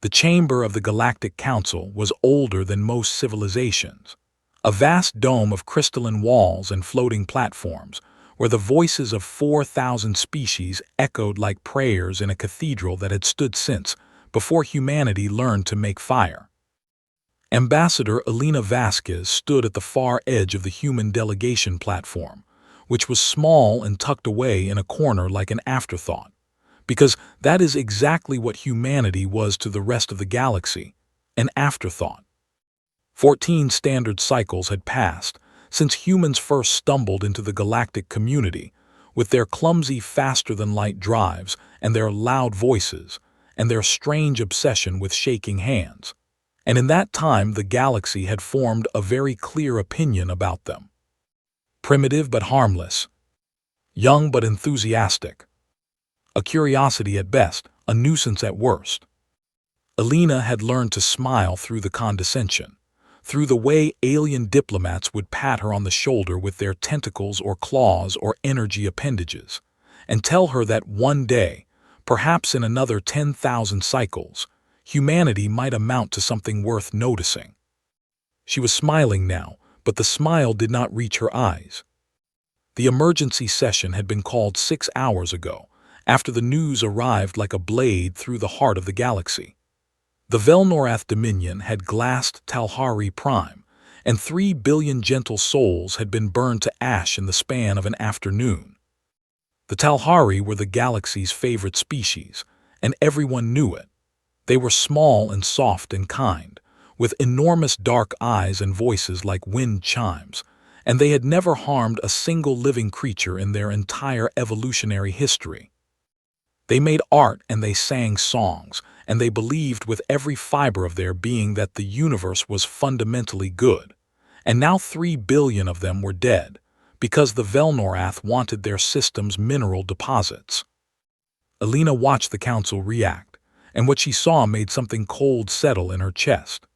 The chamber of the Galactic Council was older than most civilizations, a vast dome of crystalline walls and floating platforms, where the voices of 4,000 species echoed like prayers in a cathedral that had stood since before humanity learned to make fire. Ambassador Elena Vasquez stood at the far edge of the human delegation platform, which was small and tucked away in a corner like an afterthought, because that is exactly what humanity was to the rest of the galaxy, an afterthought. 14 standard cycles had passed since humans first stumbled into the galactic community with their clumsy faster-than-light drives and their loud voices and their strange obsession with shaking hands. And in that time the galaxy had formed a very clear opinion about them. Primitive but harmless, young but enthusiastic, a curiosity at best, a nuisance at worst. Elena had learned to smile through the condescension, through the way alien diplomats would pat her on the shoulder with their tentacles or claws or energy appendages, and tell her that one day, perhaps in another 10,000 cycles, humanity might amount to something worth noticing. She was smiling now, but the smile did not reach her eyes. The emergency session had been called 6 hours ago, after the news arrived like a blade through the heart of the galaxy. The Velnorath Dominion had glassed Talhari Prime, and 3 billion gentle souls had been burned to ash in the span of an afternoon. The Talhari were the galaxy's favorite species, and everyone knew it. They were small and soft and kind, with enormous dark eyes and voices like wind chimes, and they had never harmed a single living creature in their entire evolutionary history. They made art and they sang songs, and they believed with every fiber of their being that the universe was fundamentally good. And now 3 billion of them were dead, because the Velnorath wanted their system's mineral deposits. Elena watched the council react, and what she saw made something cold settle in her chest.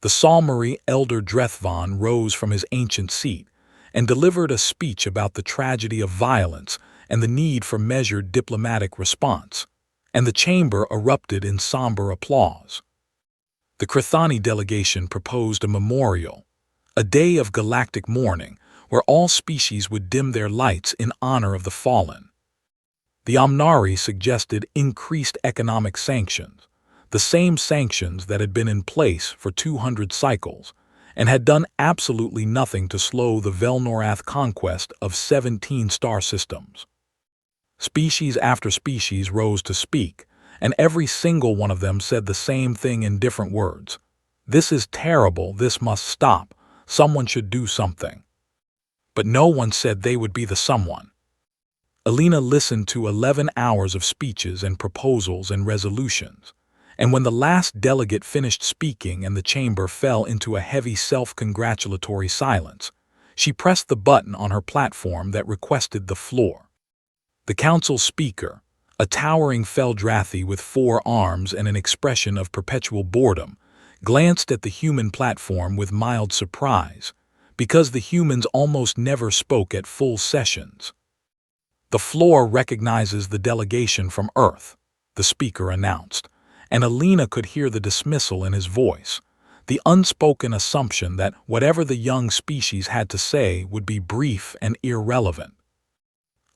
The Salmari Elder Drethvon rose from his ancient seat and delivered a speech about the tragedy of violence and the need for measured diplomatic response, and the chamber erupted in somber applause. The Krithani delegation proposed a memorial, a day of galactic mourning where all species would dim their lights in honor of the fallen. The Omnari suggested increased economic sanctions, the same sanctions that had been in place for 200 cycles, and had done absolutely nothing to slow the Velnorath conquest of 17 star systems. Species after species rose to speak, and every single one of them said the same thing in different words. This is terrible, this must stop, someone should do something. But no one said they would be the someone. Elena listened to 11 hours of speeches and proposals and resolutions, and when the last delegate finished speaking and the chamber fell into a heavy self-congratulatory silence, she pressed the button on her platform that requested the floor. The council speaker, a towering Feldrathi with 4 arms and an expression of perpetual boredom, glanced at the human platform with mild surprise, because the humans almost never spoke at full sessions. The floor recognizes the delegation from Earth, the speaker announced, and Elena could hear the dismissal in his voice, the unspoken assumption that whatever the young species had to say would be brief and irrelevant.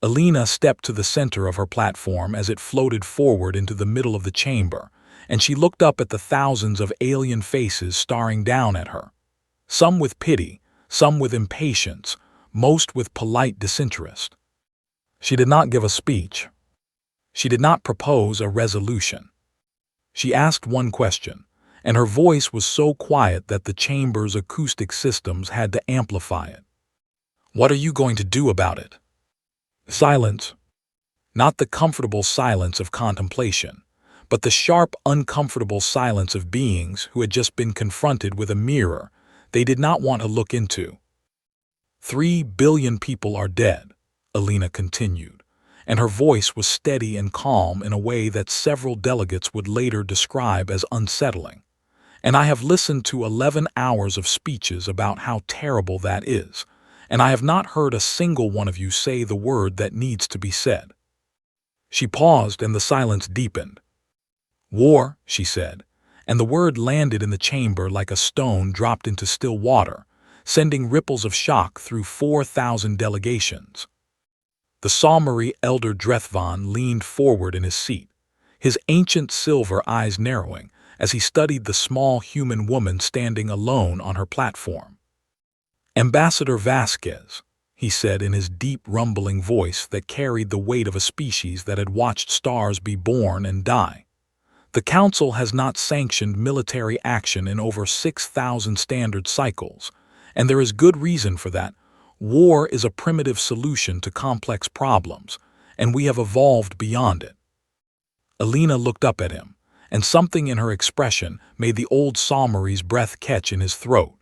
Elena stepped to the center of her platform as it floated forward into the middle of the chamber, and she looked up at the thousands of alien faces staring down at her, some with pity, some with impatience, most with polite disinterest. She did not give a speech. She did not propose a resolution. She asked one question, and her voice was so quiet that the chamber's acoustic systems had to amplify it. What are you going to do about it? Silence. Not the comfortable silence of contemplation, but the sharp, uncomfortable silence of beings who had just been confronted with a mirror they did not want to look into. 3 billion people are dead, Elena continued, and her voice was steady and calm in a way that several delegates would later describe as unsettling. And I have listened to 11 hours of speeches about how terrible that is, and I have not heard a single one of you say the word that needs to be said. She paused and the silence deepened. War, she said, and the word landed in the chamber like a stone dropped into still water, sending ripples of shock through 4,000 delegations. The Salmari elder Drethvan leaned forward in his seat, his ancient silver eyes narrowing as he studied the small human woman standing alone on her platform. Ambassador Vasquez, he said in his deep rumbling voice that carried the weight of a species that had watched stars be born and die. The Council has not sanctioned military action in over 6,000 standard cycles, and there is good reason for that. War is a primitive solution to complex problems, and we have evolved beyond it. Alina looked up at him, and something in her expression made the old Salmari's breath catch in his throat.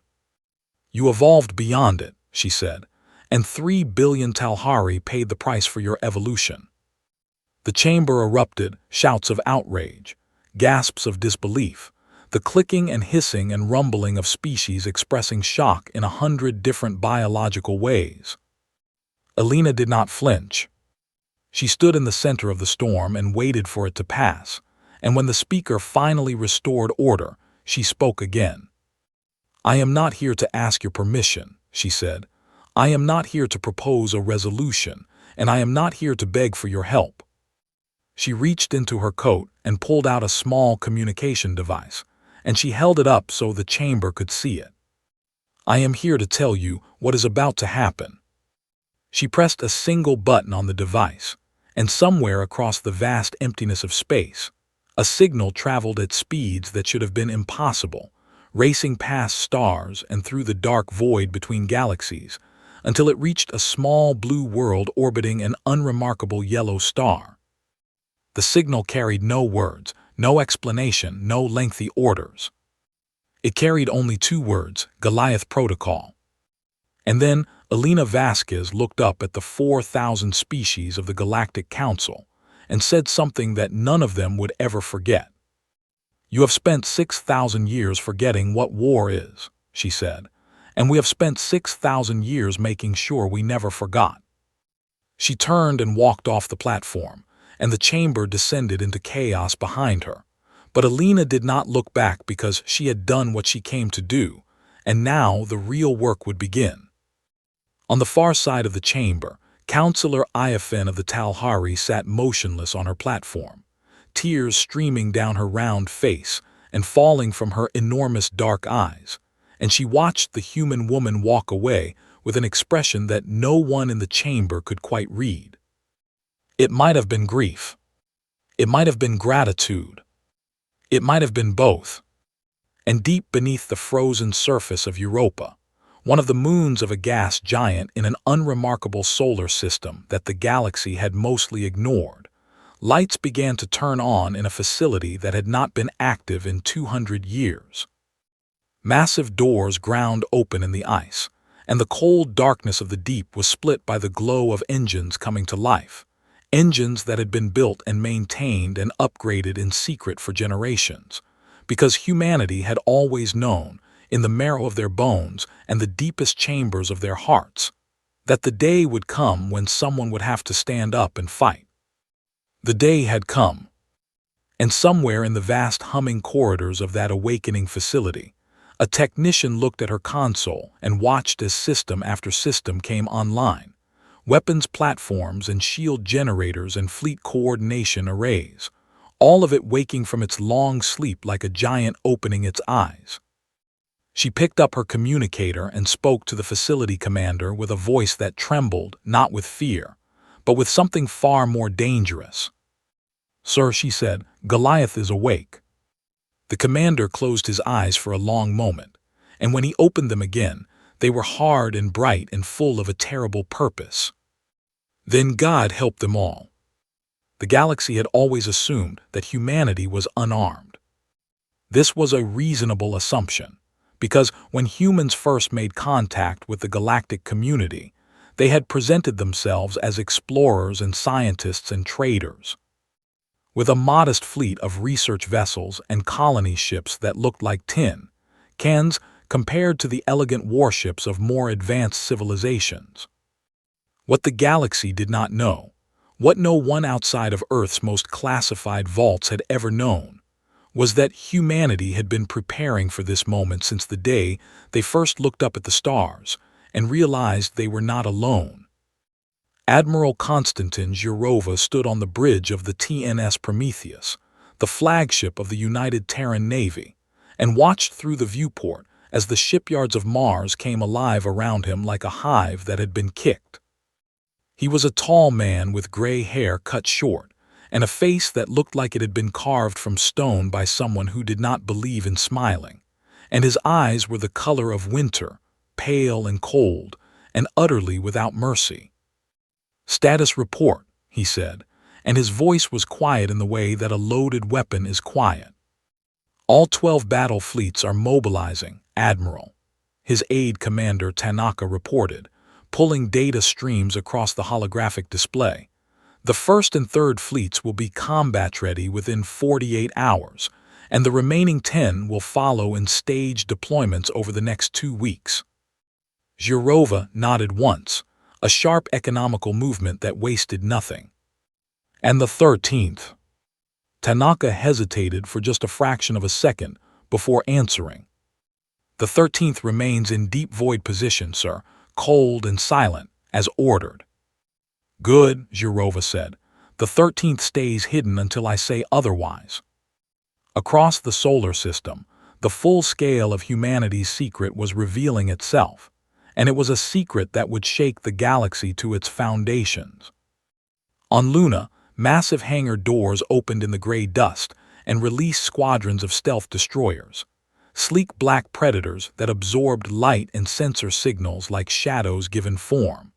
You evolved beyond it, she said, and 3 billion Talhari paid the price for your evolution. The chamber erupted, shouts of outrage, gasps of disbelief, the clicking and hissing and rumbling of species expressing shock in 100 different biological ways. Alina did not flinch. She stood in the center of the storm and waited for it to pass, and when the speaker finally restored order, she spoke again. I am not here to ask your permission, she said. I am not here to propose a resolution, and I am not here to beg for your help. She reached into her coat and pulled out a small communication device, and she held it up so the chamber could see it. I am here to tell you what is about to happen. She pressed a single button on the device, and somewhere across the vast emptiness of space, a signal traveled at speeds that should have been impossible, racing past stars and through the dark void between galaxies, until it reached a small blue world orbiting an unremarkable yellow star. The signal carried no words, no explanation, no lengthy orders. It carried only 2 words, Goliath Protocol. And then Alina Vasquez looked up at the 4,000 species of the Galactic Council and said something that none of them would ever forget. You have spent 6,000 years forgetting what war is, she said, and we have spent 6,000 years making sure we never forgot. She turned and walked off the platform, and the chamber descended into chaos behind her. But Alina did not look back because she had done what she came to do, and now the real work would begin. On the far side of the chamber, Councillor Iaphen of the Talhari sat motionless on her platform, tears streaming down her round face and falling from her enormous dark eyes, and she watched the human woman walk away with an expression that no one in the chamber could quite read. It might have been grief. It might have been gratitude. It might have been both. And deep beneath the frozen surface of Europa, one of the moons of a gas giant in an unremarkable solar system that the galaxy had mostly ignored, lights began to turn on in a facility that had not been active in 200 years. Massive doors ground open in the ice, and the cold darkness of the deep was split by the glow of engines coming to life, engines that had been built and maintained and upgraded in secret for generations, because humanity had always known, in the marrow of their bones and the deepest chambers of their hearts, that the day would come when someone would have to stand up and fight. The day had come, and somewhere in the vast humming corridors of that awakening facility, a technician looked at her console and watched as system after system came online, weapons platforms and shield generators and fleet coordination arrays, all of it waking from its long sleep like a giant opening its eyes. She picked up her communicator and spoke to the facility commander with a voice that trembled, not with fear, but with something far more dangerous. Sir, she said, Goliath is awake. The commander closed his eyes for a long moment, and when he opened them again, they were hard and bright and full of a terrible purpose. Then God helped them all. The galaxy had always assumed that humanity was unarmed. This was a reasonable assumption, because when humans first made contact with the galactic community, they had presented themselves as explorers and scientists and traders. With a modest fleet of research vessels and colony ships that looked like tin cans compared to the elegant warships of more advanced civilizations. What the galaxy did not know, what no one outside of Earth's most classified vaults had ever known, was that humanity had been preparing for this moment since the day they first looked up at the stars and realized they were not alone. Admiral Konstantin Zhurova stood on the bridge of the TNS Prometheus, the flagship of the United Terran Navy, and watched through the viewport as the shipyards of Mars came alive around him like a hive that had been kicked. He was a tall man with gray hair cut short, and a face that looked like it had been carved from stone by someone who did not believe in smiling, and his eyes were the color of winter, pale and cold, and utterly without mercy. "Status report," he said, and his voice was quiet in the way that a loaded weapon is quiet. "All 12 battle fleets are mobilizing, Admiral," his aide commander Tanaka reported, pulling data streams across the holographic display. "The 1st and 3rd fleets will be combat-ready within 48 hours, and the remaining 10 will follow in staged deployments over the next 2 weeks. Zhurova nodded once, a sharp economical movement that wasted nothing. "And the 13th? Tanaka hesitated for just a fraction of a second before answering. "The 13th remains in deep void position, sir, cold and silent, as ordered." "Good," Zhurova said. "The 13th stays hidden until I say otherwise." Across the solar system, the full scale of humanity's secret was revealing itself, and it was a secret that would shake the galaxy to its foundations. On Luna, massive hangar doors opened in the gray dust and released squadrons of stealth destroyers, sleek black predators that absorbed light and sensor signals like shadows given form.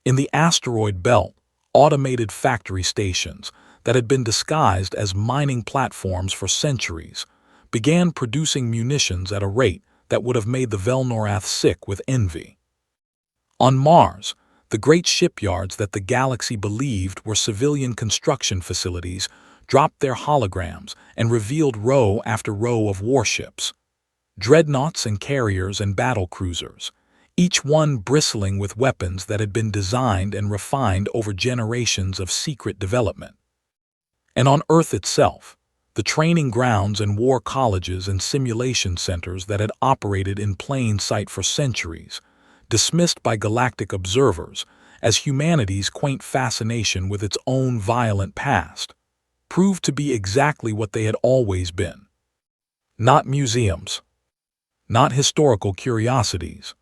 In the asteroid belt, automated factory stations that had been disguised as mining platforms for centuries began producing munitions at a rate that would have made the Velnorath sick with envy. On Mars, the great shipyards that the galaxy believed were civilian construction facilities dropped their holograms and revealed row after row of warships, dreadnoughts and carriers and battle cruisers, each one bristling with weapons that had been designed and refined over generations of secret development. And on Earth itself, the training grounds and war colleges and simulation centers that had operated in plain sight for centuries, dismissed by galactic observers as humanity's quaint fascination with its own violent past, proved to be exactly what they had always been. Not museums, not historical curiosities,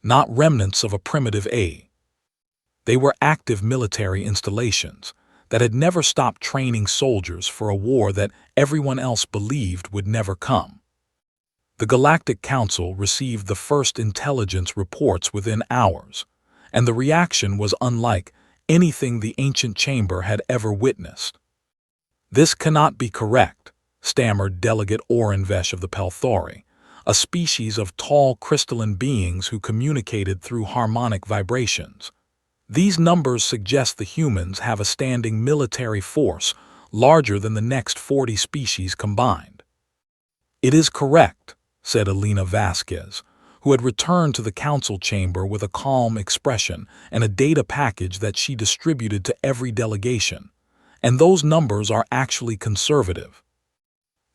not remnants of a primitive age. They were active military installations that had never stopped training soldiers for a war that everyone else believed would never come. The Galactic Council received the first intelligence reports within hours, and the reaction was unlike anything the ancient chamber had ever witnessed. "This cannot be correct," stammered Delegate Orenvesh of the Talhari, a species of tall crystalline beings who communicated through harmonic vibrations. "These numbers suggest the humans have a standing military force larger than the next 40 species combined." "It is correct," said Elena Vasquez, who had returned to the council chamber with a calm expression and a data package that she distributed to every delegation. "And those numbers are actually conservative."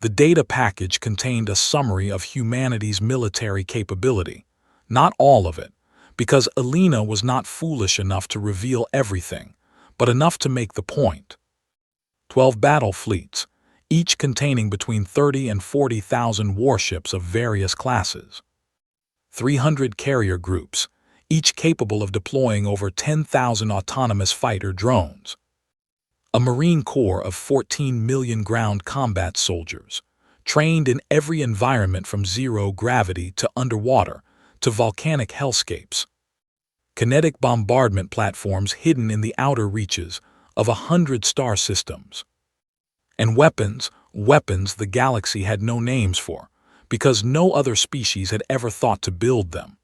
The data package contained a summary of humanity's military capability, not all of it, because Elena was not foolish enough to reveal everything, but enough to make the point. 12 battle fleets, each containing between 30 and 40,000 warships of various classes. 300 carrier groups, each capable of deploying over 10,000 autonomous fighter drones. A Marine Corps of 14 million ground combat soldiers, trained in every environment from zero gravity to underwater to volcanic hellscapes. Kinetic bombardment platforms hidden in the outer reaches of 100 star systems. And weapons the galaxy had no names for, because no other species had ever thought to build them.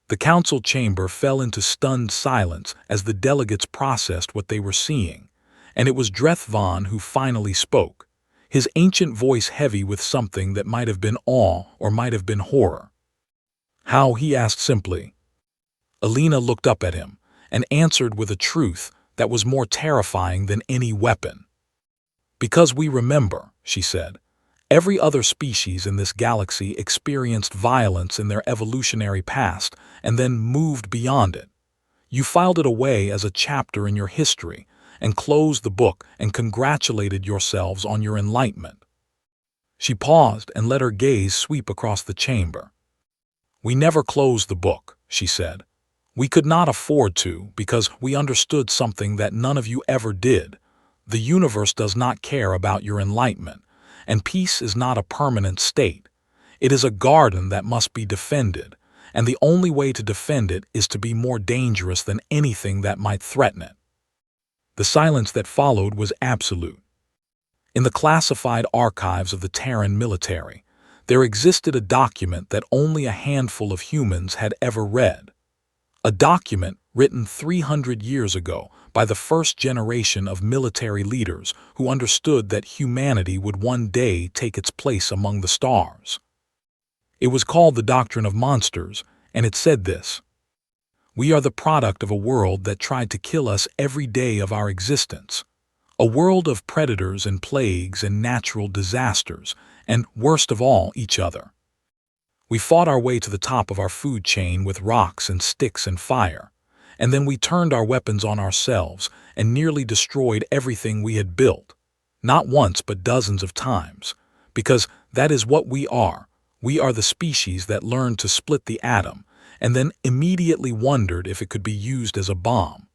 The council chamber fell into stunned silence as the delegates processed what they were seeing, and it was Dreth Von who finally spoke, his ancient voice heavy with something that might have been awe or might have been horror. "How?" he asked simply. Elena looked up at him and answered with a truth that was more terrifying than any weapon. "Because we remember," she said. Every other species in this galaxy experienced violence in their evolutionary past and then moved beyond it. You filed it away as a chapter in your history and closed the book and congratulated yourselves on your enlightenment. She paused and let her gaze sweep across the chamber. We never closed the book, she said. We could not afford to because we understood something that none of you ever did. The universe does not care about your enlightenment, and peace is not a permanent state. It is a garden that must be defended, and the only way to defend it is to be more dangerous than anything that might threaten it. The silence that followed was absolute. In the classified archives of the Terran military, there existed a document that only a handful of humans had ever read. A document written 300 years ago by the first generation of military leaders who understood that humanity would one day take its place among the stars. It was called the Doctrine of Monsters, and it said this: "We are the product of a world that tried to kill us every day of our existence. A world of predators and plagues and natural disasters, and worst of all, each other. We fought our way to the top of our food chain with rocks and sticks and fire, and then we turned our weapons on ourselves and nearly destroyed everything we had built, not once but dozens of times, because that is what we are. We are the species that learned to split the atom and then immediately wondered if it could be used as a bomb.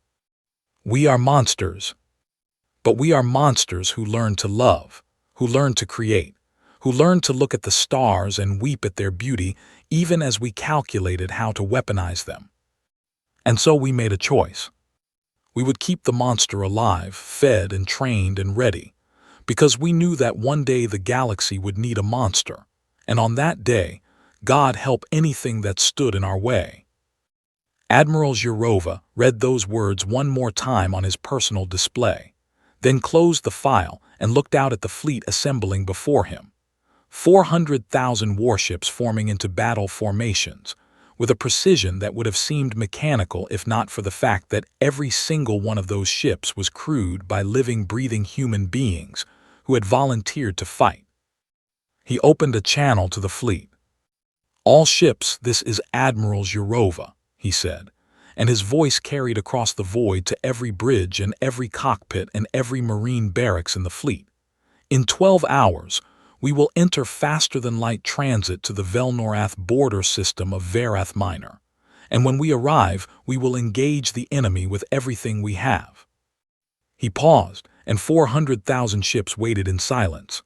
We are monsters. But we are monsters who learn to love, who learn to create, who learn to look at the stars and weep at their beauty even as we calculated how to weaponize them. And so we made a choice. We would keep the monster alive, fed and trained and ready, because we knew that one day the galaxy would need a monster, and on that day, God help anything that stood in our way." Admiral Zhurova read those words one more time on his personal display, then closed the file and looked out at the fleet assembling before him. 400,000 warships forming into battle formations, with a precision that would have seemed mechanical if not for the fact that every single one of those ships was crewed by living, breathing human beings who had volunteered to fight. He opened a channel to the fleet. "All ships, this is Admiral Zhurova," he said, and his voice carried across the void to every bridge and every cockpit and every marine barracks in the fleet. "In 12 hours, we will enter faster-than-light transit to the Velnorath border system of Verth Minor, and when we arrive, we will engage the enemy with everything we have." He paused, and 400,000 ships waited in silence.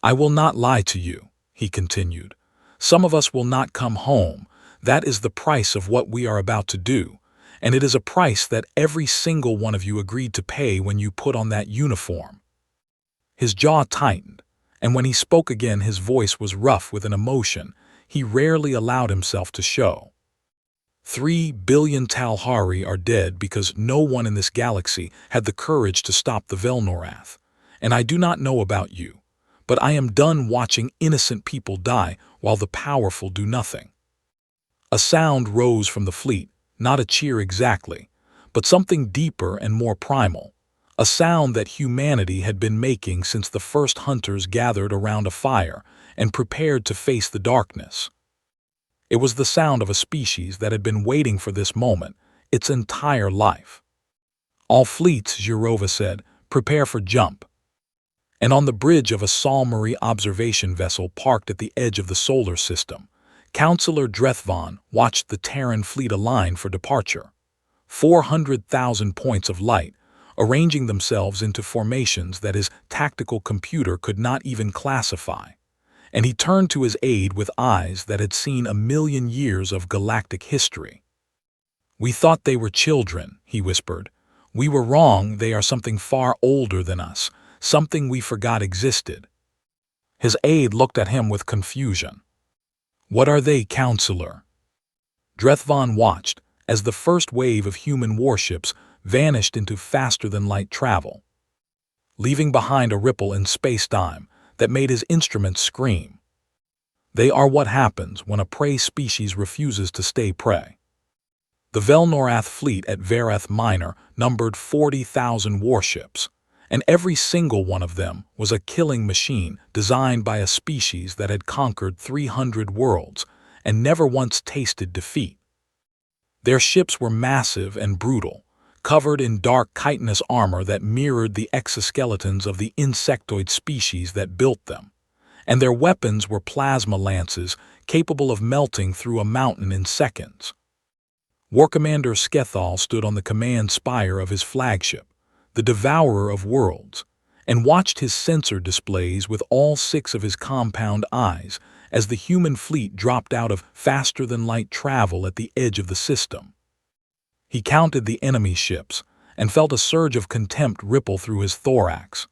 "I will not lie to you," he continued. "Some of us will not come home. That is the price of what we are about to do, and it is a price that every single one of you agreed to pay when you put on that uniform." His jaw tightened, and when he spoke again his voice was rough with an emotion he rarely allowed himself to show. 3 billion Talhari are dead because no one in this galaxy had the courage to stop the Velnorath, and I do not know about you, but I am done watching innocent people die while the powerful do nothing." A sound rose from the fleet, not a cheer exactly, but something deeper and more primal, a sound that humanity had been making since the first hunters gathered around a fire and prepared to face the darkness. It was the sound of a species that had been waiting for this moment its entire life. "All fleets," Zhurova said, "prepare for jump." And on the bridge of a Salmarie observation vessel parked at the edge of the solar system, Counselor Drethvan watched the Terran fleet align for departure. 400,000 points of light, arranging themselves into formations that his tactical computer could not even classify. And he turned to his aide with eyes that had seen 1,000,000 years of galactic history. "We thought they were children," he whispered. "We were wrong, they are something far older than us, something we forgot existed." His aide looked at him with confusion. "What are they, Counselor?" Drethvan watched as the first wave of human warships vanished into faster-than-light travel, leaving behind a ripple in space-time that made his instruments scream. They are what happens when a prey species refuses to stay prey. The Velnorath fleet at Verth Minor numbered 40,000 warships, and every single one of them was a killing machine designed by a species that had conquered 300 worlds and never once tasted defeat. Their ships were massive and brutal, covered in dark chitinous armor that mirrored the exoskeletons of the insectoid species that built them, and their weapons were plasma lances capable of melting through a mountain in seconds. War Commander Skethal stood on the command spire of his flagship, the Devourer of Worlds, and watched his sensor displays with all 6 of his compound eyes as the human fleet dropped out of faster-than-light travel at the edge of the system. He counted the enemy ships and felt a surge of contempt ripple through his thorax.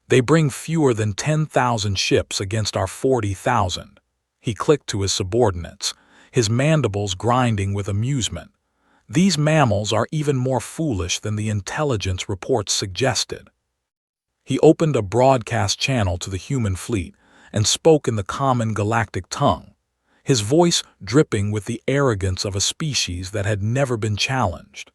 "They bring fewer than 10,000 ships against our 40,000. He clicked to his subordinates, his mandibles grinding with amusement. "These mammals are even more foolish than the intelligence reports suggested." He opened a broadcast channel to the human fleet and spoke in the common galactic tongue, his voice dripping with the arrogance of a species that had never been challenged.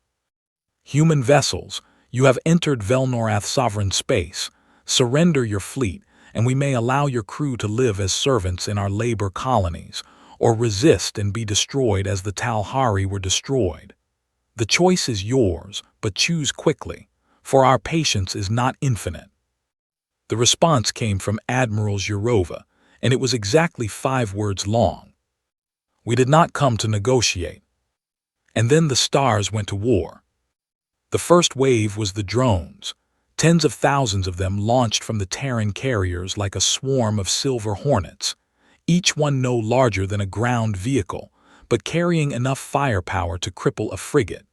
"Human vessels, you have entered Velnorath sovereign space. Surrender your fleet, and we may allow your crew to live as servants in our labor colonies, or resist and be destroyed as the Talhari were destroyed. The choice is yours, but choose quickly, for our patience is not infinite." The response came from Admiral Zhurova, and it was exactly 5 words long. "We did not come to negotiate." And then the stars went to war. The first wave was the drones. Tens of thousands of them launched from the Terran carriers like a swarm of silver hornets, each one no larger than a ground vehicle, but carrying enough firepower to cripple a frigate.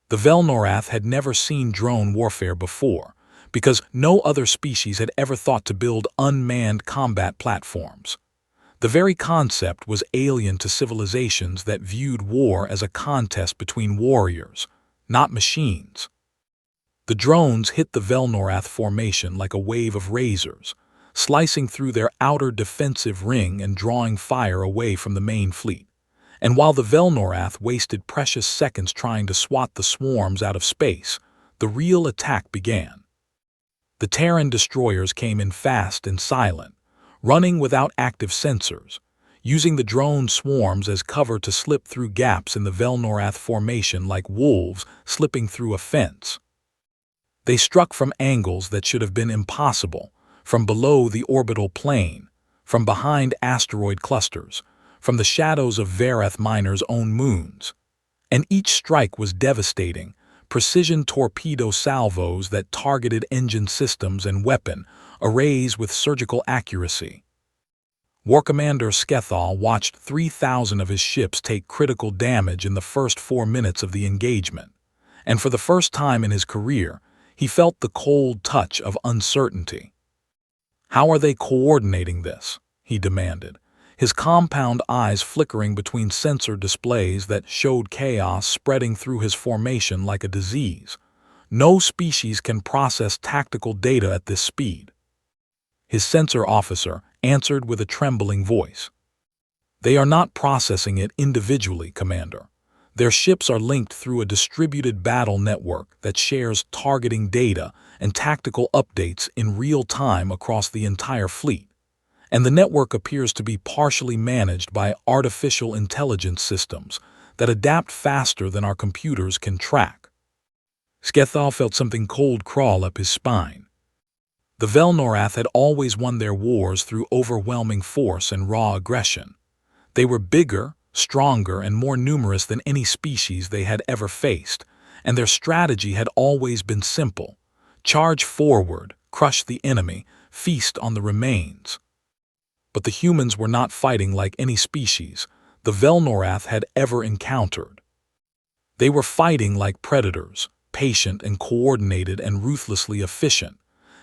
The Velnorath had never seen drone warfare before, because no other species had ever thought to build unmanned combat platforms. The very concept was alien to civilizations that viewed war as a contest between warriors, not machines. The drones hit the Velnorath formation like a wave of razors, slicing through their outer defensive ring and drawing fire away from the main fleet. And while the Velnorath wasted precious seconds trying to swat the swarms out of space, the real attack began. The Terran destroyers came in fast and silent, running without active sensors, using the drone swarms as cover to slip through gaps in the Velnorath formation like wolves slipping through a fence. They struck from angles that should have been impossible, from below the orbital plane, from behind asteroid clusters, from the shadows of Verth Minor's own moons. And each strike was devastating, precision torpedo salvos that targeted engine systems and weapon arrays with surgical accuracy. War Commander Skethal watched 3,000 of his ships take critical damage in the first 4 minutes of the engagement, and for the first time in his career, he felt the cold touch of uncertainty. "How are they coordinating this?" he demanded, his compound eyes flickering between sensor displays that showed chaos spreading through his formation like a disease. "No species can process tactical data at this speed." His sensor officer answered with a trembling voice. "They are not processing it individually, Commander. Their ships are linked through a distributed battle network that shares targeting data and tactical updates in real time across the entire fleet. And the network appears to be partially managed by artificial intelligence systems that adapt faster than our computers can track." Skethal felt something cold crawl up his spine. The Velnorath had always won their wars through overwhelming force and raw aggression. They were bigger, stronger, and more numerous than any species they had ever faced, and their strategy had always been simple: charge forward, crush the enemy, feast on the remains. But the humans were not fighting like any species the Velnorath had ever encountered. They were fighting like predators, patient and coordinated and ruthlessly efficient,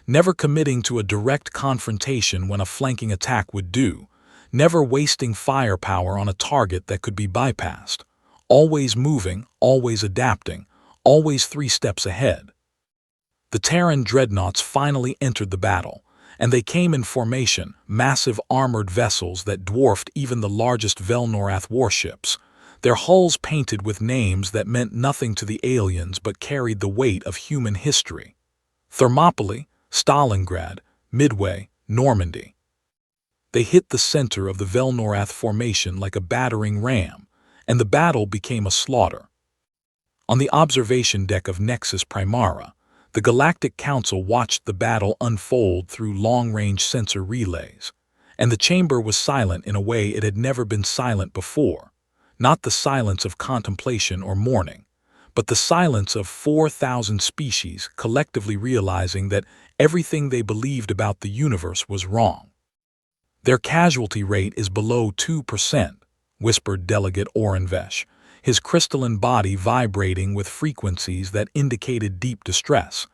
never committing to a direct confrontation when a flanking attack would do, never wasting firepower on a target that could be bypassed, always moving, always adapting, always 3 steps ahead. The Terran dreadnoughts finally entered the battle, and they came in formation, massive armored vessels that dwarfed even the largest Velnorath warships, their hulls painted with names that meant nothing to the aliens but carried the weight of human history. Thermopylae, Stalingrad, Midway, Normandy. They hit the center of the Velnorath formation like a battering ram, and the battle became a slaughter. On the observation deck of Nexus Primara, the Galactic Council watched the battle unfold through long-range sensor relays, and the chamber was silent in a way it had never been silent before, not the silence of contemplation or mourning, but the silence of 4,000 species collectively realizing that everything they believed about the universe was wrong. Their casualty rate is below 2%, whispered Delegate Orenvesh, his crystalline body vibrating with frequencies that indicated deep distress.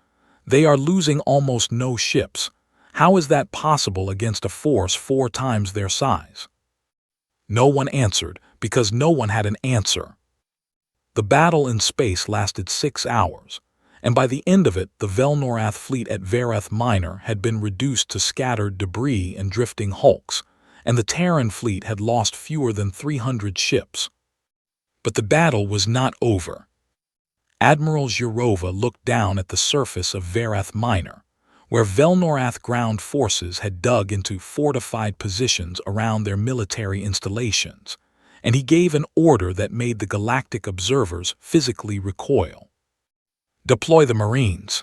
They are losing almost no ships. How is that possible against a force 4 times their size? No one answered, because no one had an answer. The battle in space lasted 6 hours, and by the end of it, the Velnorath fleet at Verth Minor had been reduced to scattered debris and drifting hulks, and the Terran fleet had lost fewer than 300 ships. But the battle was not over. Admiral Zhirova looked down at the surface of Verth Minor, where Velnorath ground forces had dug into fortified positions around their military installations, and he gave an order that made the galactic observers physically recoil. Deploy the Marines.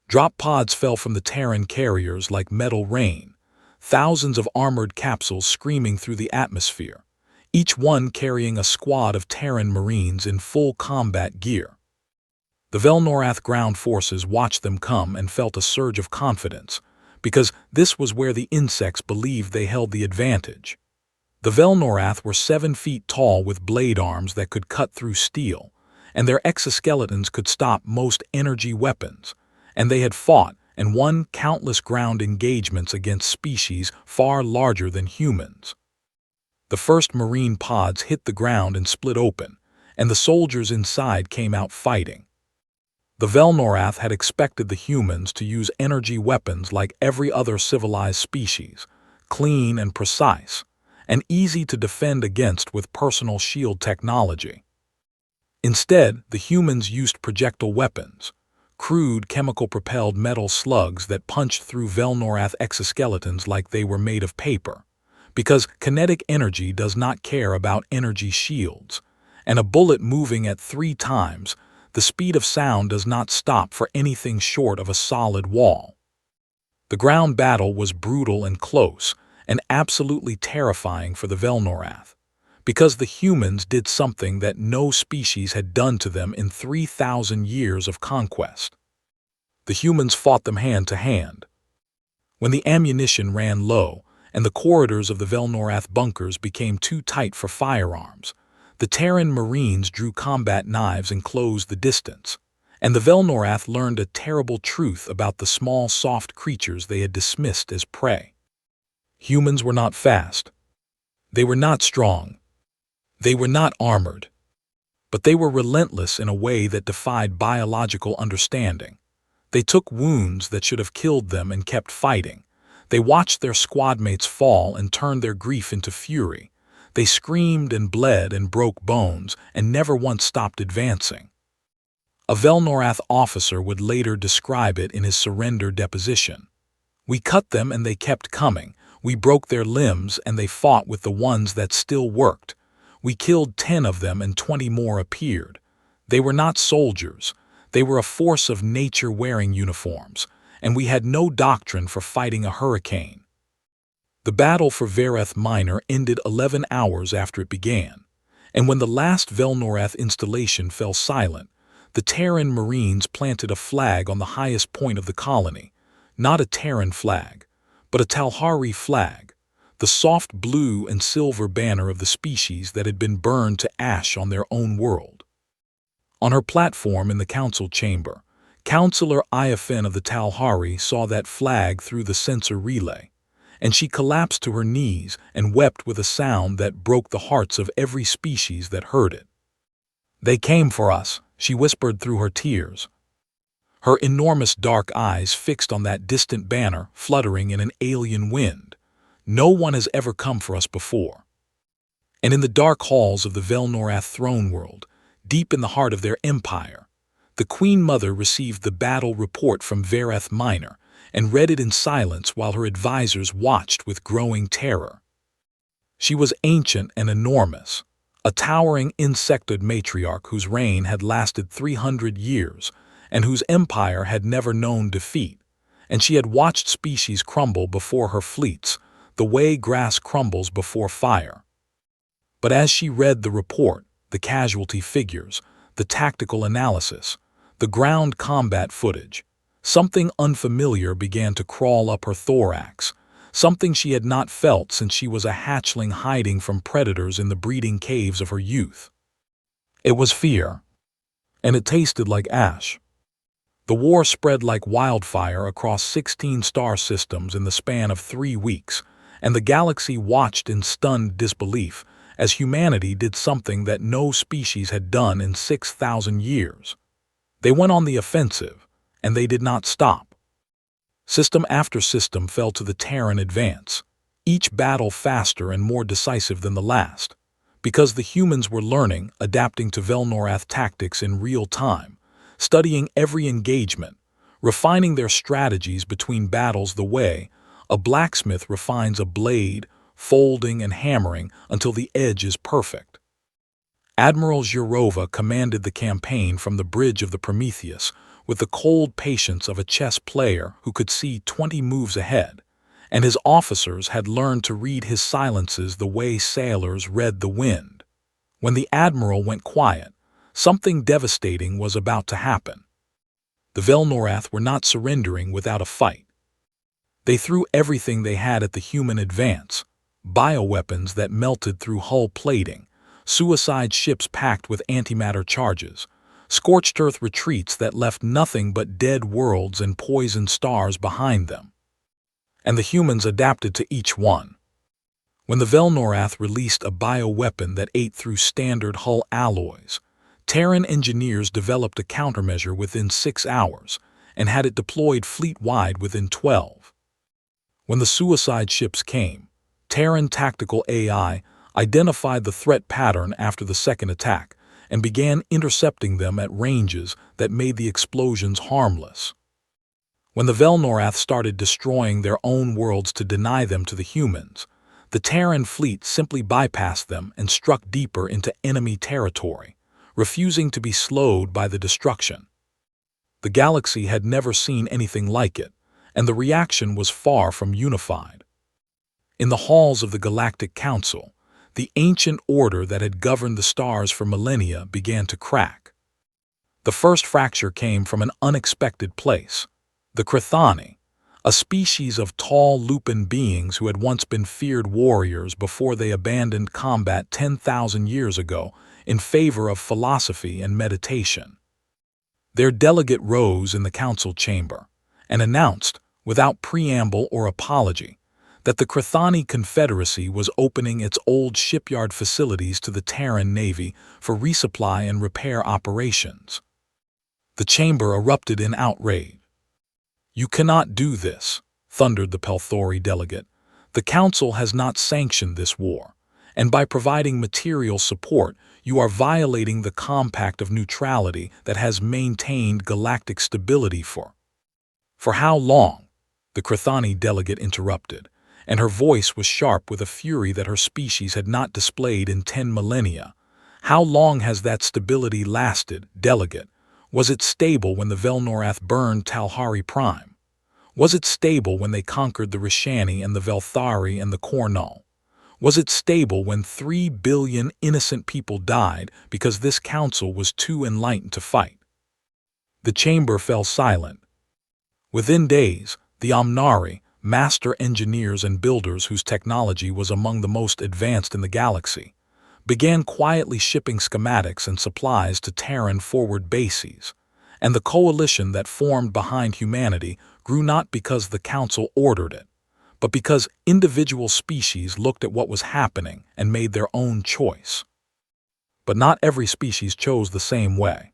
Drop pods fell from the Terran carriers like metal rain, thousands of armored capsules screaming through the atmosphere, each one carrying a squad of Terran Marines in full combat gear. The Velnorath ground forces watched them come and felt a surge of confidence, because this was where the insects believed they held the advantage. The Velnorath were 7 feet tall with blade arms that could cut through steel, and their exoskeletons could stop most energy weapons, and they had fought and won countless ground engagements against species far larger than humans. The first Marine pods hit the ground and split open, and the soldiers inside came out fighting. The Velnorath had expected the humans to use energy weapons like every other civilized species, clean and precise, and easy to defend against with personal shield technology. Instead, the humans used projectile weapons, crude chemical-propelled metal slugs that punched through Velnorath exoskeletons like they were made of paper, because kinetic energy does not care about energy shields, and a bullet moving at 3 times the speed of sound does not stop for anything short of a solid wall. The ground battle was brutal and close, and absolutely terrifying for the Velnorath, because the humans did something that no species had done to them in 3,000 years of conquest. The humans fought them hand to hand. When the ammunition ran low, and the corridors of the Velnorath bunkers became too tight for firearms, the Terran Marines drew combat knives and closed the distance, and the Velnorath learned a terrible truth about the small, soft creatures they had dismissed as prey. Humans were not fast. They were not strong. They were not armored. But they were relentless in a way that defied biological understanding. They took wounds that should have killed them and kept fighting. They watched their squadmates fall and turned their grief into fury. They screamed and bled and broke bones and never once stopped advancing. A Velnorath officer would later describe it in his surrender deposition. We cut them and they kept coming. We broke their limbs and they fought with the ones that still worked. We killed 10 of them and 20 more appeared. They were not soldiers. They were a force of nature wearing uniforms, and we had no doctrine for fighting a hurricane. The battle for Verth Minor ended 11 hours after it began, and when the last Velnorath installation fell silent, the Terran Marines planted a flag on the highest point of the colony, not a Terran flag, but a Talhari flag, the soft blue and silver banner of the species that had been burned to ash on their own world. On her platform in the council chamber, Councillor Iafen of the Talhari saw that flag through the sensor relay, and she collapsed to her knees and wept with a sound that broke the hearts of every species that heard it. "They came for us," she whispered through her tears, her enormous dark eyes fixed on that distant banner fluttering in an alien wind. "No one has ever come for us before." And in the dark halls of the Velnorath throne world, deep in the heart of their empire, The Queen Mother received the battle report from Verth Minor and read it in silence while her advisors watched with growing terror. She was ancient and enormous, a towering insectoid matriarch whose reign had lasted 300 years and whose empire had never known defeat, and she had watched species crumble before her fleets, the way grass crumbles before fire. But as she read the report, the casualty figures, the tactical analysis, the ground combat footage, something unfamiliar began to crawl up her thorax, something she had not felt since she was a hatchling hiding from predators in the breeding caves of her youth. It was fear, and it tasted like ash. The war spread like wildfire across 16 star systems in the span of 3 weeks, and the galaxy watched in stunned disbelief as humanity did something that no species had done in 6,000 years. They went on the offensive, and they did not stop. System after system fell to the Terran advance, each battle faster and more decisive than the last, because the humans were learning, adapting to Velnorath tactics in real time, studying every engagement, refining their strategies between battles the way a blacksmith refines a blade, folding and hammering until the edge is perfect. Admiral Zhirova commanded the campaign from the bridge of the Prometheus with the cold patience of a chess player who could see 20 moves ahead, and his officers had learned to read his silences the way sailors read the wind. When the admiral went quiet, something devastating was about to happen. The Velnorath were not surrendering without a fight. They threw everything they had at the human advance, bioweapons that melted through hull plating, suicide ships packed with antimatter charges, scorched earth retreats that left nothing but dead worlds and poisoned stars behind them. And the humans adapted to each one. When the Velnorath released a bioweapon that ate through standard hull alloys, Terran engineers developed a countermeasure within 6 hours and had it deployed fleet-wide within 12. When the suicide ships came, Terran tactical AI identified the threat pattern after the second attack and began intercepting them at ranges that made the explosions harmless. When the Velnorath started destroying their own worlds to deny them to the humans, the Terran fleet simply bypassed them and struck deeper into enemy territory, refusing to be slowed by the destruction. The galaxy had never seen anything like it, and the reaction was far from unified. In the halls of the Galactic Council, the ancient order that had governed the stars for millennia began to crack. The first fracture came from an unexpected place: the Crithani, a species of tall lupin beings who had once been feared warriors before they abandoned combat 10,000 years ago in favor of philosophy and meditation. Their delegate rose in the council chamber and announced, without preamble or apology, that the Crithani Confederacy was opening its old shipyard facilities to the Terran Navy for resupply and repair operations. The chamber erupted in outrage. "You cannot do this," thundered the Pelthori delegate. "The Council has not sanctioned this war, and by providing material support, you are violating the compact of neutrality that has maintained galactic stability for how long?" The Crithani delegate interrupted, and her voice was sharp with a fury that her species had not displayed in 10 millennia. "How long has that stability lasted, delegate? Was it stable when the Velnorath burned Talhari Prime? Was it stable when they conquered the Rishani and the Velthari and the Kornal? Was it stable when 3 billion innocent people died because this council was too enlightened to fight?" The chamber fell silent. Within days, the Omnari, master engineers and builders whose technology was among the most advanced in the galaxy, began quietly shipping schematics and supplies to Terran forward bases, and the coalition that formed behind humanity grew not because the Council ordered it, but because individual species looked at what was happening and made their own choice. But not every species chose the same way.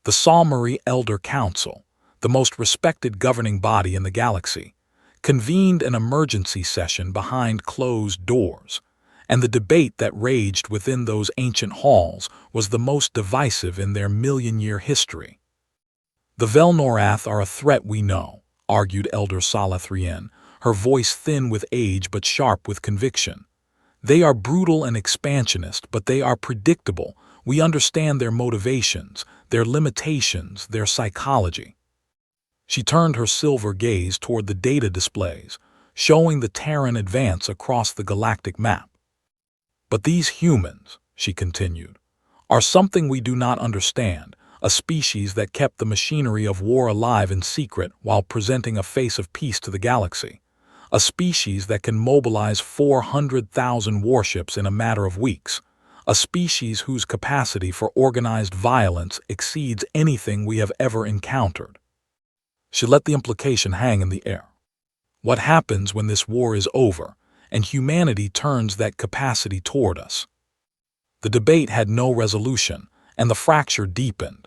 The Salmari Elder Council, the most respected governing body in the galaxy, convened an emergency session behind closed doors, and the debate that raged within those ancient halls was the most divisive in their million-year history. The Velnorath are a threat we know, argued Elder Salathrien, her voice thin with age but sharp with conviction. They are brutal and expansionist, but they are predictable. We understand their motivations, their limitations, their psychology. She turned her silver gaze toward the data displays, showing the Terran advance across the galactic map. But these humans, she continued, are something we do not understand, a species that kept the machinery of war alive in secret while presenting a face of peace to the galaxy. A species that can mobilize 400,000 warships in a matter of weeks. A species whose capacity for organized violence exceeds anything we have ever encountered. She let the implication hang in the air. What happens when this war is over and humanity turns that capacity toward us? The debate had no resolution, and the fracture deepened.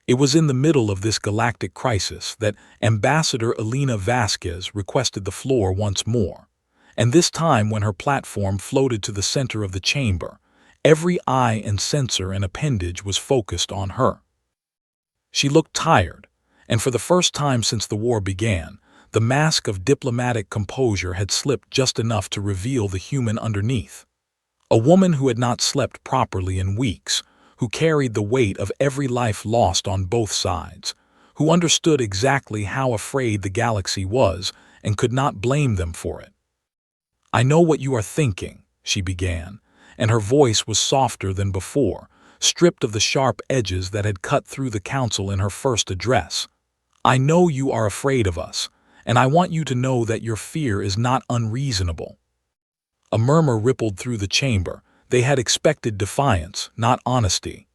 It was in the middle of this galactic crisis that Ambassador Elena Vasquez requested the floor once more, and this time when her platform floated to the center of the chamber, every eye and sensor and appendage was focused on her. She looked tired, and for the first time since the war began, the mask of diplomatic composure had slipped just enough to reveal the human underneath. A woman who had not slept properly in weeks, who carried the weight of every life lost on both sides, who understood exactly how afraid the galaxy was and could not blame them for it. "I know what you are thinking," she began, and her voice was softer than before, stripped of the sharp edges that had cut through the council in her first address. "I know you are afraid of us, and I want you to know that your fear is not unreasonable." A murmur rippled through the chamber. They had expected defiance, not honesty.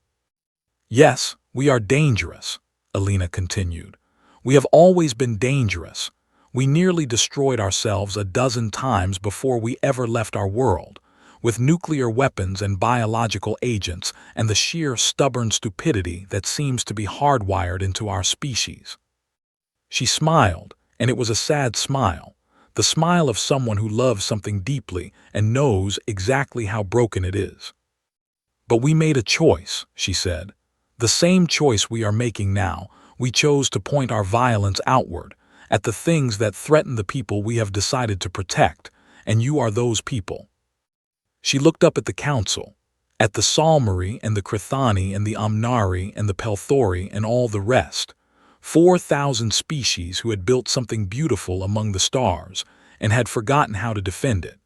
"Yes, we are dangerous," Elena continued. "We have always been dangerous. We nearly destroyed ourselves a dozen times before we ever left our world, with nuclear weapons and biological agents and the sheer stubborn stupidity that seems to be hardwired into our species." She smiled, and it was a sad smile. The smile of someone who loves something deeply and knows exactly how broken it is. "But we made a choice," she said. "The same choice we are making now. We chose to point our violence outward, at the things that threaten the people we have decided to protect, and you are those people." She looked up at the council, at the Salmari and the Krithani and the Amnari and the Pelthori and all the rest. 4,000 species who had built something beautiful among the stars and had forgotten how to defend it.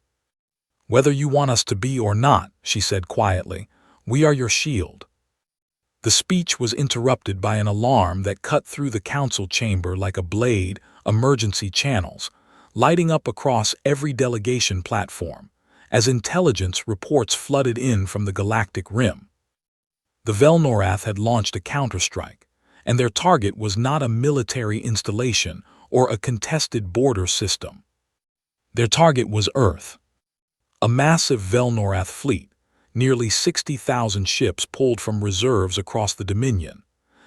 "Whether you want us to be or not," she said quietly, "we are your shield." The speech was interrupted by an alarm that cut through the council chamber like a blade, emergency channels, lighting up across every delegation platform, as intelligence reports flooded in from the galactic rim. The Velnorath had launched a counterstrike, and their target was not a military installation or a contested border system. Their target was Earth. A massive Velnorath fleet, nearly 60,000 ships pulled from reserves across the Dominion,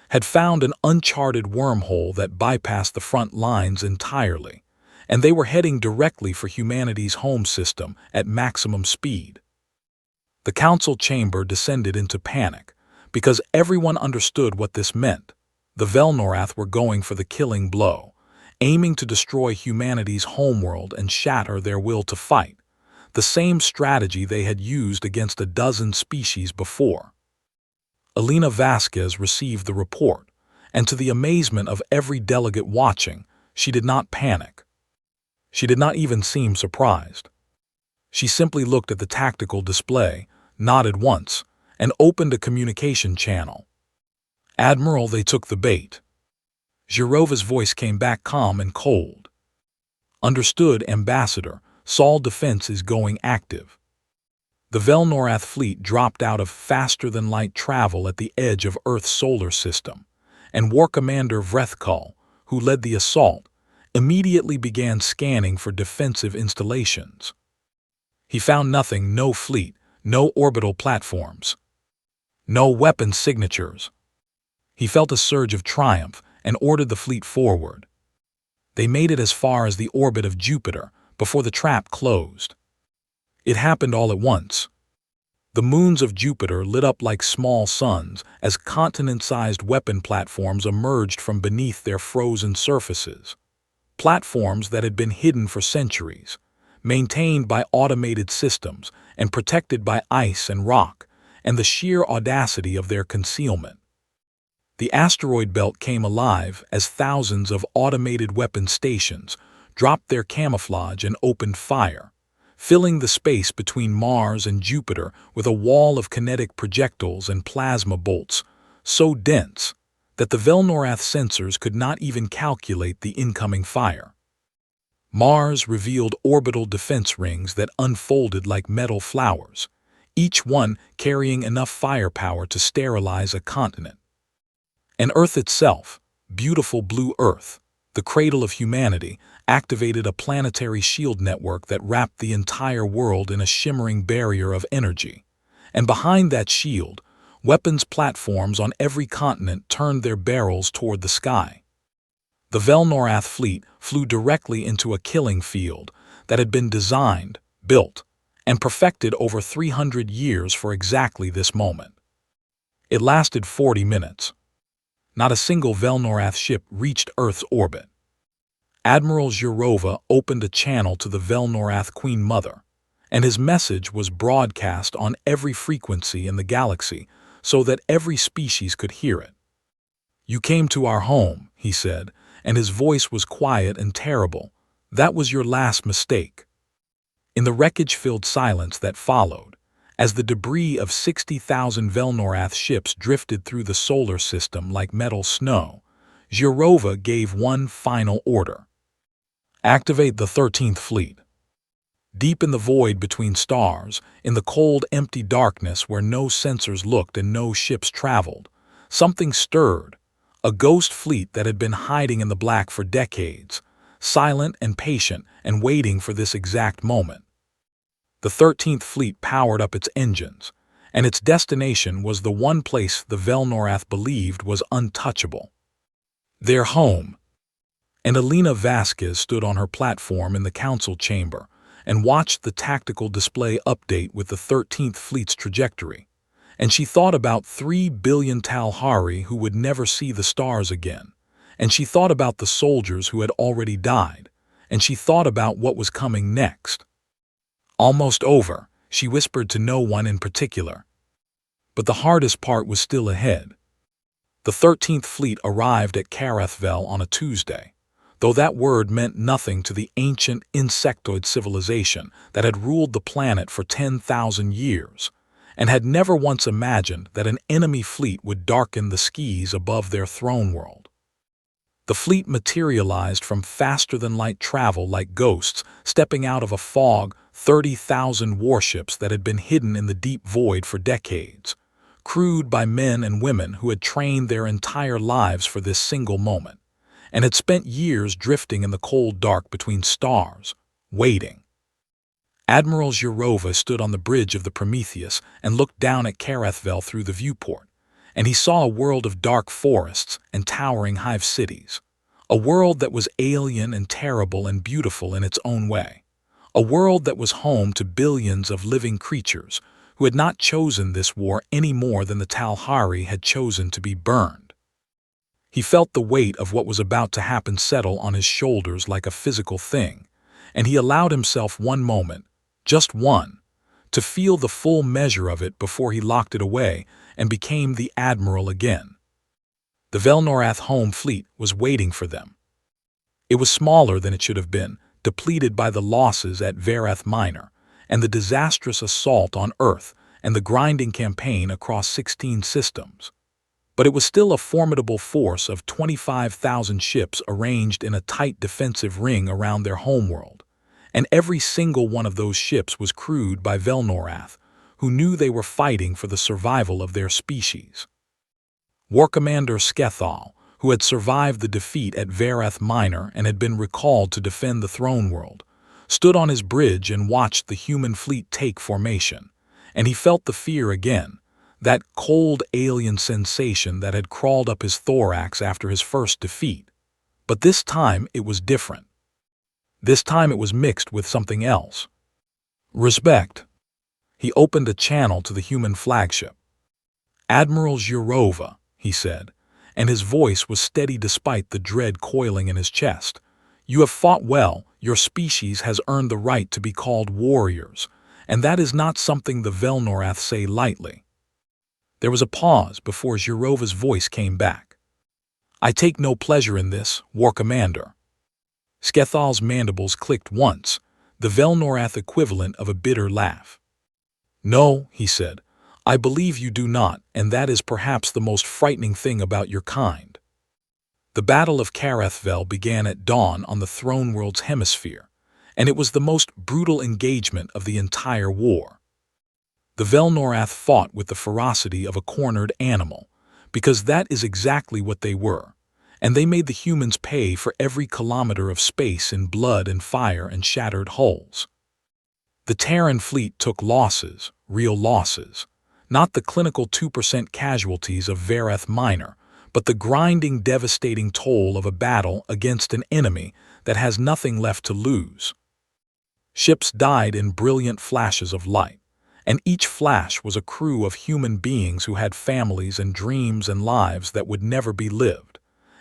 had found an uncharted wormhole that bypassed the front lines entirely, and they were heading directly for humanity's home system at maximum speed. The council chamber descended into panic, because everyone understood what this meant. The Velnorath were going for the killing blow, aiming to destroy humanity's homeworld and shatter their will to fight, the same strategy they had used against a dozen species before. Elena Vasquez received the report, and to the amazement of every delegate watching, she did not panic. She did not even seem surprised. She simply looked at the tactical display, nodded once, and opened a communication channel. "Admiral, they took the bait." Girova's voice came back calm and cold. "Understood, Ambassador. Sol defense is going active." The Velnorath fleet dropped out of faster-than-light travel at the edge of Earth's solar system, and War Commander Vrethkul, who led the assault, immediately began scanning for defensive installations. He found nothing, no fleet, no orbital platforms, no weapon signatures. He felt a surge of triumph and ordered the fleet forward. They made it as far as the orbit of Jupiter before the trap closed. It happened all at once. The moons of Jupiter lit up like small suns as continent-sized weapon platforms emerged from beneath their frozen surfaces. Platforms that had been hidden for centuries, maintained by automated systems and protected by ice and rock, and the sheer audacity of their concealment. The asteroid belt came alive as thousands of automated weapon stations dropped their camouflage and opened fire, filling the space between Mars and Jupiter with a wall of kinetic projectiles and plasma bolts, so dense that the Velnorath sensors could not even calculate the incoming fire. Mars revealed orbital defense rings that unfolded like metal flowers, each one carrying enough firepower to sterilize a continent. And Earth itself, beautiful blue Earth, the cradle of humanity, activated a planetary shield network that wrapped the entire world in a shimmering barrier of energy. And behind that shield, weapons platforms on every continent turned their barrels toward the sky. The Velnorath fleet flew directly into a killing field that had been designed, built, and perfected over 300 years for exactly this moment. It lasted 40 minutes. Not a single Velnorath ship reached Earth's orbit. Admiral Zhurova opened a channel to the Velnorath Queen Mother, and his message was broadcast on every frequency in the galaxy so that every species could hear it. "You came to our home," he said, and his voice was quiet and terrible. "That was your last mistake." In the wreckage-filled silence that followed, as the debris of 60,000 Velnorath ships drifted through the solar system like metal snow, Zhurova gave one final order. "Activate the 13th Fleet." Deep in the void between stars, in the cold, empty darkness where no sensors looked and no ships traveled, something stirred, a ghost fleet that had been hiding in the black for decades, silent and patient and waiting for this exact moment. The 13th Fleet powered up its engines, and its destination was the one place the Velnorath believed was untouchable. Their home. And Alina Vasquez stood on her platform in the council chamber and watched the tactical display update with the 13th Fleet's trajectory. And she thought about 3 billion Talhari who would never see the stars again. And she thought about the soldiers who had already died. And she thought about what was coming next. "Almost over," she whispered to no one in particular. But the hardest part was still ahead. The 13th Fleet arrived at Karathvel on a Tuesday, though that word meant nothing to the ancient insectoid civilization that had ruled the planet for 10,000 years, and had never once imagined that an enemy fleet would darken the skies above their throne world. The fleet materialized from faster-than-light travel like ghosts stepping out of a fog, 30,000 warships that had been hidden in the deep void for decades, crewed by men and women who had trained their entire lives for this single moment, and had spent years drifting in the cold dark between stars, waiting. Admiral Zhurova stood on the bridge of the Prometheus and looked down at Karathvel through the viewport, and he saw a world of dark forests and towering hive cities, a world that was alien and terrible and beautiful in its own way, a world that was home to billions of living creatures who had not chosen this war any more than the Talhari had chosen to be burned. He felt the weight of what was about to happen settle on his shoulders like a physical thing, and he allowed himself one moment, just one, to feel the full measure of it before he locked it away and became the admiral again. The Velnorath home fleet was waiting for them. It was smaller than it should have been, depleted by the losses at Verth Minor and the disastrous assault on Earth and the grinding campaign across 16 systems. But it was still a formidable force of 25,000 ships arranged in a tight defensive ring around their homeworld, and every single one of those ships was crewed by Velnorath, who knew they were fighting for the survival of their species. War Commander Skethal, who had survived the defeat at Verth Minor and had been recalled to defend the throne world, stood on his bridge and watched the human fleet take formation, and he felt the fear again, that cold alien sensation that had crawled up his thorax after his first defeat. But this time it was different. This time it was mixed with something else. Respect. He opened a channel to the human flagship. "Admiral Zhurova," he said, and his voice was steady despite the dread coiling in his chest. "You have fought well. Your species has earned the right to be called warriors, and that is not something the Velnorath say lightly." There was a pause before Zhurova's voice came back. "I take no pleasure in this, War Commander." Skethal's mandibles clicked once, the Velnorath equivalent of a bitter laugh. "No," he said, "I believe you do not, and that is perhaps the most frightening thing about your kind." The Battle of Karethvel began at dawn on the Throne World's hemisphere, and it was the most brutal engagement of the entire war. The Velnorath fought with the ferocity of a cornered animal, because that is exactly what they were, and they made the humans pay for every kilometer of space in blood and fire and shattered hulls. The Terran fleet took losses, real losses, not the clinical 2% casualties of Verth Minor, but the grinding, devastating toll of a battle against an enemy that has nothing left to lose. Ships died in brilliant flashes of light, and each flash was a crew of human beings who had families and dreams and lives that would never be lived,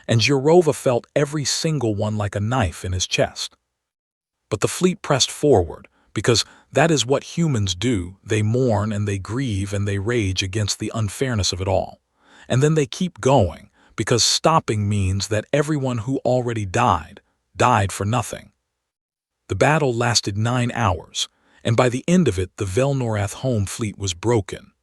and Zhurova felt every single one like a knife in his chest. But the fleet pressed forward, because that is what humans do. They mourn and they grieve and they rage against the unfairness of it all. And then they keep going, because stopping means that everyone who already died for nothing. The battle lasted 9 hours, and by the end of it the Velnorath home fleet was broken.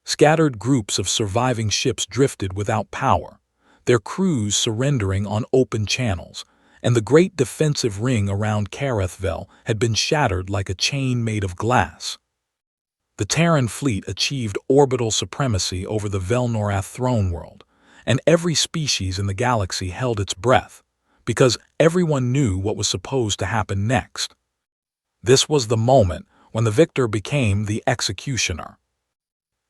Scattered groups of surviving ships drifted without power, their crews surrendering on open channels, and the great defensive ring around Karethvel had been shattered like a chain made of glass. The Terran fleet achieved orbital supremacy over the Velnorath throne world, and every species in the galaxy held its breath, because everyone knew what was supposed to happen next. This was the moment when the victor became the executioner.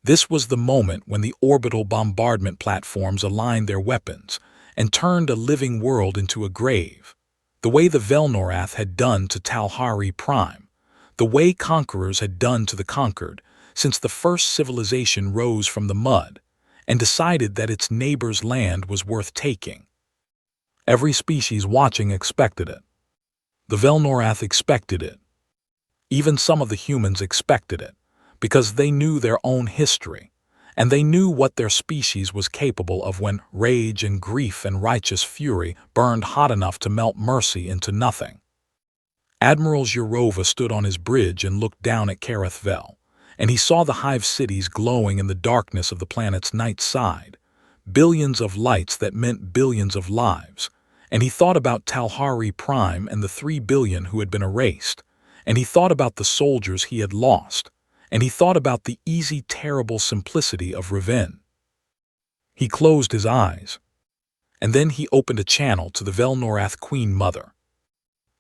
This was the moment when the orbital bombardment platforms aligned their weapons and turned a living world into a grave, the way the Velnorath had done to Talhari Prime, the way conquerors had done to the conquered, since the first civilization rose from the mud and decided that its neighbor's land was worth taking. Every species watching expected it. The Velnorath expected it. Even some of the humans expected it, because they knew their own history, and they knew what their species was capable of when rage and grief and righteous fury burned hot enough to melt mercy into nothing. Admiral Zhurova stood on his bridge and looked down at Karethvel, and he saw the hive cities glowing in the darkness of the planet's night side, billions of lights that meant billions of lives, and he thought about Talhari Prime and the 3 billion who had been erased, and he thought about the soldiers he had lost, and he thought about the easy, terrible simplicity of revenge. He closed his eyes, and then he opened a channel to the Velnorath Queen Mother.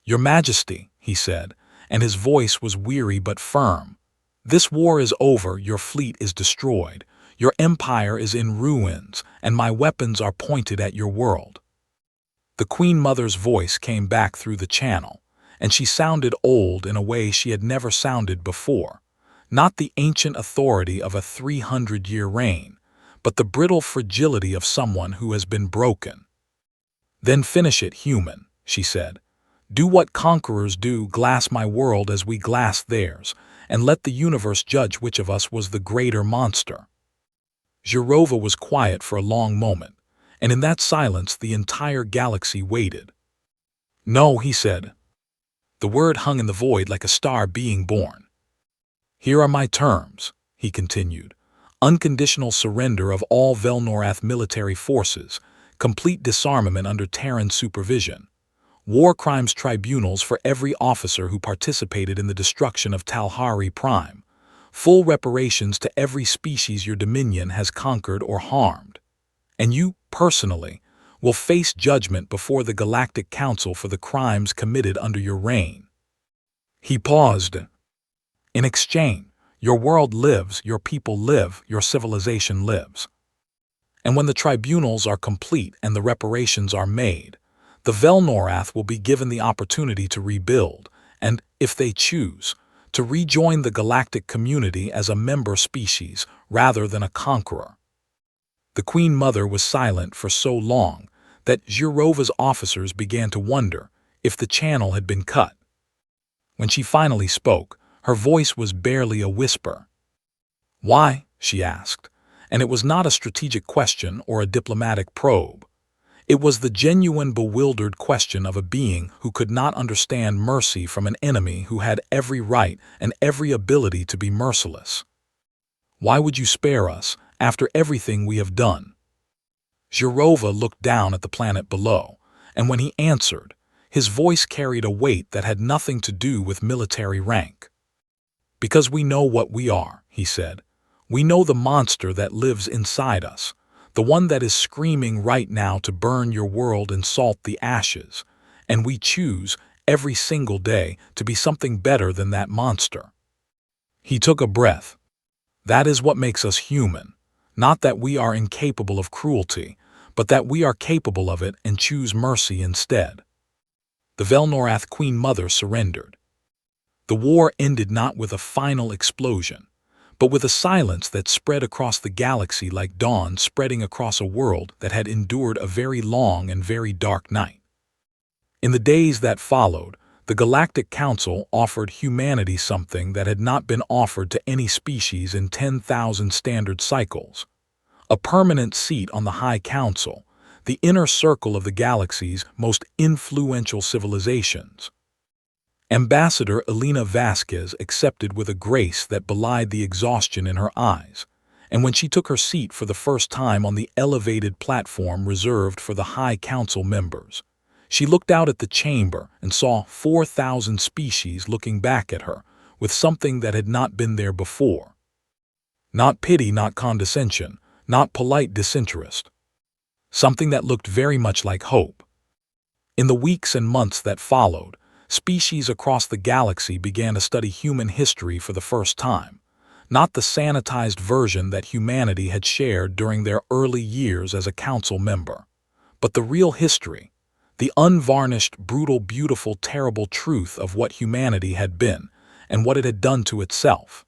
"Your Majesty," he said, and his voice was weary but firm, "this war is over, your fleet is destroyed, your empire is in ruins, and my weapons are pointed at your world." The Queen Mother's voice came back through the channel, and she sounded old in a way she had never sounded before. Not the ancient authority of a 300-year reign, but the brittle fragility of someone who has been broken. "Then finish it, human," she said. "Do what conquerors do, glass my world as we glass theirs, and let the universe judge which of us was the greater monster." Zhurova was quiet for a long moment, and in that silence the entire galaxy waited. "No," he said. The word hung in the void like a star being born. "Here are my terms," he continued. "Unconditional surrender of all Velnorath military forces, complete disarmament under Terran supervision, war crimes tribunals for every officer who participated in the destruction of Talhari Prime, full reparations to every species your dominion has conquered or harmed, and you, personally, will face judgment before the Galactic Council for the crimes committed under your reign." He paused. "In exchange, your world lives, your people live, your civilization lives. And when the tribunals are complete and the reparations are made, the Velnorath will be given the opportunity to rebuild, and, if they choose, to rejoin the galactic community as a member species rather than a conqueror. The Queen Mother was silent for so long that Zhurova's officers began to wonder if the channel had been cut. When she finally spoke, her voice was barely a whisper. "Why?" she asked, and it was not a strategic question or a diplomatic probe. It was the genuine bewildered question of a being who could not understand mercy from an enemy who had every right and every ability to be merciless. "Why would you spare us after everything we have done?" Zhurova looked down at the planet below, and when he answered, his voice carried a weight that had nothing to do with military rank. "Because we know what we are," he said. "We know the monster that lives inside us, the one that is screaming right now to burn your world and salt the ashes, and we choose, every single day, to be something better than that monster." He took a breath. "That is what makes us human, not that we are incapable of cruelty, but that we are capable of it and choose mercy instead." The Velnorath Queen Mother surrendered. The war ended not with a final explosion, but with a silence that spread across the galaxy like dawn spreading across a world that had endured a very long and very dark night. In the days that followed, the Galactic Council offered humanity something that had not been offered to any species in 10,000 standard cycles: a permanent seat on the High Council, the inner circle of the galaxy's most influential civilizations. Ambassador Elena Vasquez accepted with a grace that belied the exhaustion in her eyes, and when she took her seat for the first time on the elevated platform reserved for the High Council members, she looked out at the chamber and saw 4,000 species looking back at her with something that had not been there before. Not pity, not condescension, not polite disinterest. Something that looked very much like hope. In the weeks and months that followed, species across the galaxy began to study human history for the first time, not the sanitized version that humanity had shared during their early years as a council member, but the real history, the unvarnished, brutal, beautiful, terrible truth of what humanity had been and what it had done to itself.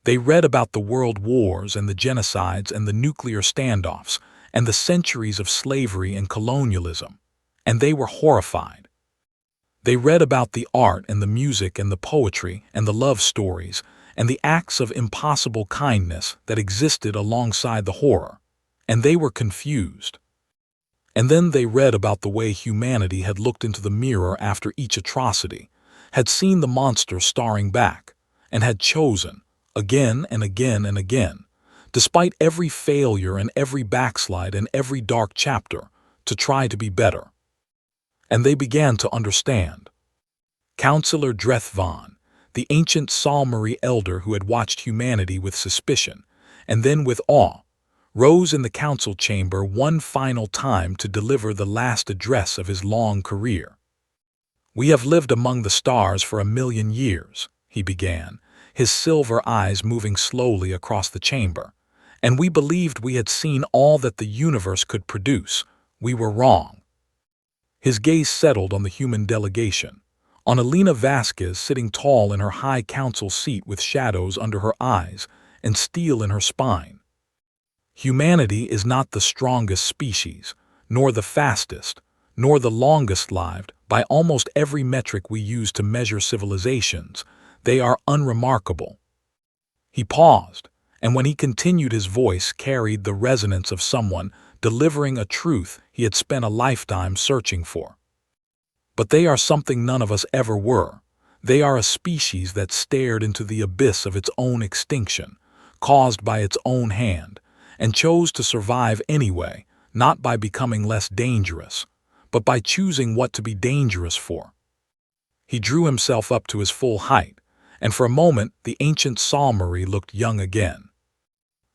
They read about the world wars and the genocides and the nuclear standoffs and the centuries of slavery and colonialism, and they were horrified. They read about the art and the music and the poetry and the love stories and the acts of impossible kindness that existed alongside the horror, and they were confused. And then they read about the way humanity had looked into the mirror after each atrocity, had seen the monster staring back, and had chosen, again and again and again, despite every failure and every backslide and every dark chapter, to try to be better. And they began to understand. Councillor Drethvan, the ancient Salmari elder who had watched humanity with suspicion, and then with awe, rose in the council chamber one final time to deliver the last address of his long career. "We have lived among the stars for 1,000,000 years, he began, his silver eyes moving slowly across the chamber, and we believed we had seen all that the universe could produce. We were wrong." His gaze settled on the human delegation, on Elena Vasquez sitting tall in her high council seat with shadows under her eyes and steel in her spine. Humanity is not the strongest species, nor the fastest, nor the longest-lived by almost every metric we use to measure civilizations. They are unremarkable. He paused, and when he continued, his voice carried the resonance of someone delivering a truth he had spent a lifetime searching for. "But they are something none of us ever were. They are a species that stared into the abyss of its own extinction, caused by its own hand, and chose to survive anyway, not by becoming less dangerous, but by choosing what to be dangerous for." He drew himself up to his full height, and for a moment the ancient Salmari looked young again.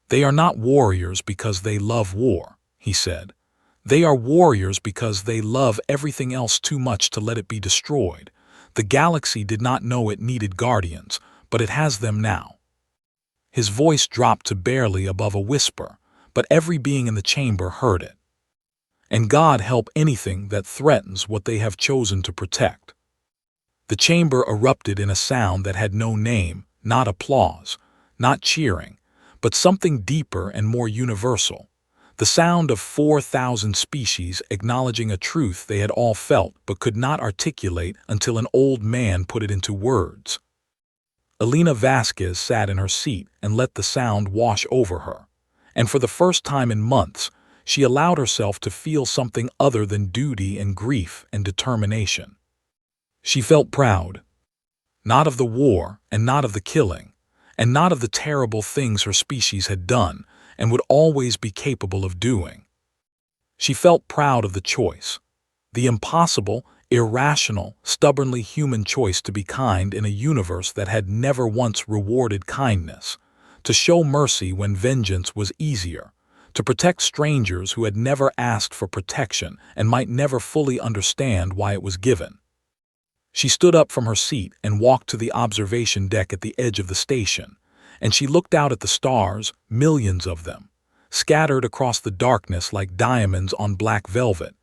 "They are not warriors because they love war," he said. "They are warriors because they love everything else too much to let it be destroyed. The galaxy did not know it needed guardians, but it has them now." His voice dropped to barely above a whisper, but every being in the chamber heard it. "And God help anything that threatens what they have chosen to protect." The chamber erupted in a sound that had no name, not applause, not cheering, but something deeper and more universal. The sound of 4,000 species acknowledging a truth they had all felt but could not articulate until an old man put it into words. Elena Vasquez sat in her seat and let the sound wash over her. And for the first time in months, she allowed herself to feel something other than duty and grief and determination. She felt proud, not of the war and not of the killing, and not of the terrible things her species had done and would always be capable of doing. She felt proud of the choice, the impossible, irrational, stubbornly human choice to be kind in a universe that had never once rewarded kindness, to show mercy when vengeance was easier, to protect strangers who had never asked for protection and might never fully understand why it was given. She stood up from her seat and walked to the observation deck at the edge of the station, and she looked out at the stars, millions of them, scattered across the darkness like diamonds on black velvet,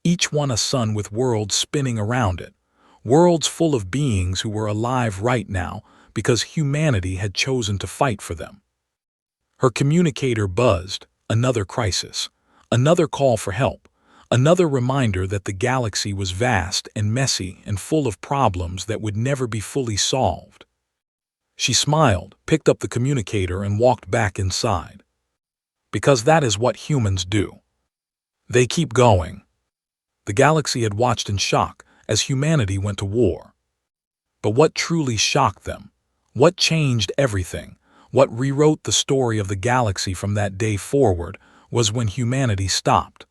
each one a sun with worlds spinning around it, worlds full of beings who were alive right now because humanity had chosen to fight for them. Her communicator buzzed, another crisis, another call for help, another reminder that the galaxy was vast and messy and full of problems that would never be fully solved. She smiled, picked up the communicator, and walked back inside. Because that is what humans do. They keep going. The galaxy had watched in shock as humanity went to war. But what truly shocked them, what changed everything, what rewrote the story of the galaxy from that day forward, was when humanity stopped.